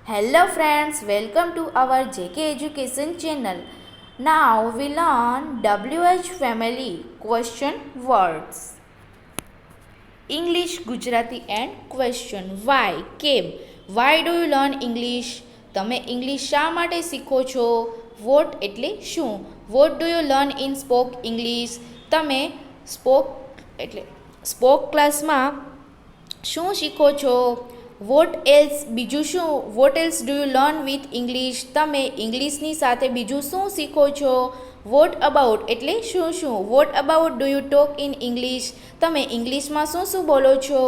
Hello friends, welcome to our JK Education channel. Now we learn WH family question words. English, Gujarati and question. Why? કેમ? Why do you learn English? તમે English શા માટે શીખો છો? What એટલે શું? What do you learn in spoke English? તમે spoke ક્લાસમાં શું શીખો છો? વોટ એલ્સ બીજું શું? Vote else do you learn with English? તમે ઇંગ્લિશની સાથે બીજું શું શીખો છો? વોટ અબાઉટ એટલે શું શું? What about do you talk in English? તમે ઇંગ્લિશમાં શું શું બોલો છો?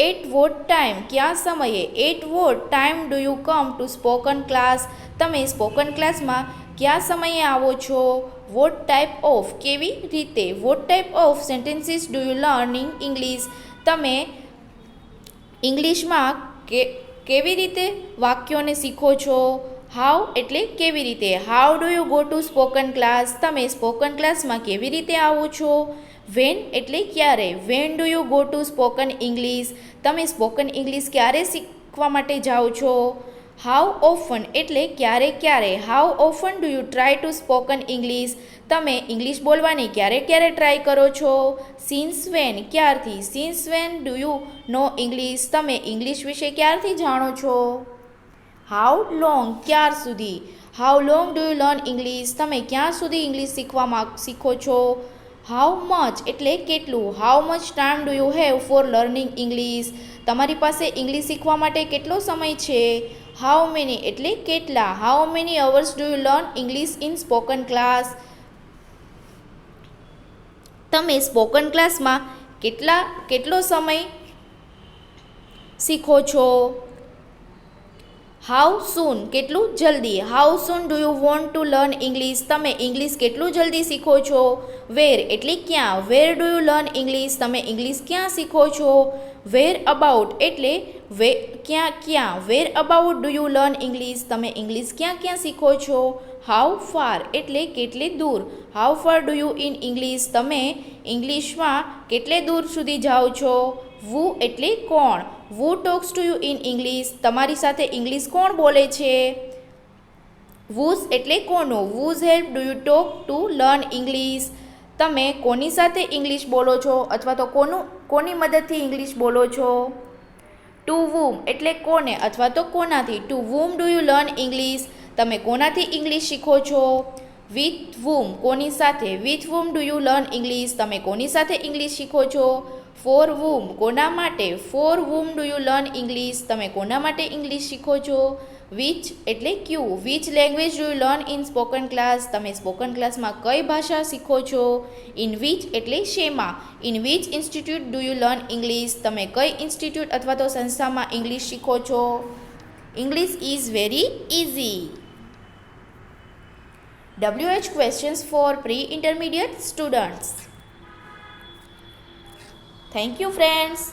એટ વોટ ટાઈમ કયા સમયે? At what time do you come to spoken class? તમે સ્પોકન ક્લાસમાં કયા સમયે આવો છો? વોટ ટાઈપ ઓફ કેવી રીતે? What type of sentences do you learn in English? તમે ઇંગ્લિશમાં કેવી રીતે વાક્યોને શીખો છો? હાઉ એટલે કેવી રીતે? How do you go to spoken class? તમે સ્પોકન ક્લાસમાં કેવી રીતે આવો છો? વેન એટલે ક્યારે? When do you go to spoken English? તમે સ્પોકન ઇંગ્લિશ ક્યારે શીખવા માટે જાઓ છો? હાઉ ઓફન એટલે ક્યારે ક્યારે? How often do you try to spoken English? તમે ઇંગ્લિશ બોલવાની ક્યારે ક્યારે ટ્રાય કરો છો? સિન્સ વેન ક્યારથી? Since when do you know English? તમે ઇંગ્લિશ વિશે ક્યારથી જાણો છો? હાઉ લોંગ ક્યાર સુધી? How long do you learn English? તમે ક્યાં સુધી ઇંગ્લિશ શીખો છો? હાઉ મચ એટલે કેટલું? How much time do you have four learning English? તમારી પાસે ઇંગ્લિશ શીખવા માટે કેટલો સમય છે? હાઉ મેની એટલે કેટલા? How many hours do you learn English in spoken class? તમે સ્પોકન ક્લાસમાં કેટલો સમય શીખો છો? હાઉ સૂન કેટલું જલ્દી? How soon do you want to learn English? તમે ઇંગ્લિશ કેટલું જલ્દી શીખો છો? વેર એટલે ક્યાં? Where do you learn English? તમે ઇંગ્લિશ ક્યાં શીખો છો? વેર અબાઉટ એટલે ક્યાં? Where about do you learn English? તમે ઇંગ્લિશ ક્યાં ક્યાં શીખો છો? હાઉ ફાર એટલે કેટલે દૂર? How far do you in English? તમે ઇંગ્લિશમાં કેટલે દૂર સુધી જાઓ છો? વુ એટલે કોણ? Who talks to you in English? તમારી સાથે ઇંગ્લિશ કોણ બોલે છે? વુઝ એટલે કોનું? Whose help do you talk to learn English? તમે કોની સાથે ઇંગ્લિશ બોલો છો અથવા તો કોની મદદથી ઇંગ્લિશ બોલો છો? ટુ વૂમ એટલે કોને અથવા તો કોનાથી? To whom do you learn English? તમે કોનાથી ઇંગ્લિશ શીખો છો? વિથ વૂમ કોની સાથે? With whom do you learn English? તમે કોની સાથે ઇંગ્લિશ શીખો છો? ફોર વૂમ કોના માટે? For whom do you learn English? તમે કોના માટે ઇંગ્લિશ શીખો છો? વિચ એટલે ક્યુ? Which language do you learn in spoken class? તમે સ્પોકન ક્લાસમાં કઈ ભાષા શીખો છો? ઇન વિચ એટલે શેમાં? In which institute do you learn English? તમે કઈ ઇન્સ્ટિટ્યૂટ અથવા તો સંસ્થામાં ઇંગ્લિશ શીખો છો? English is very easy. WH questions for pre-intermediate students. Thank you friends.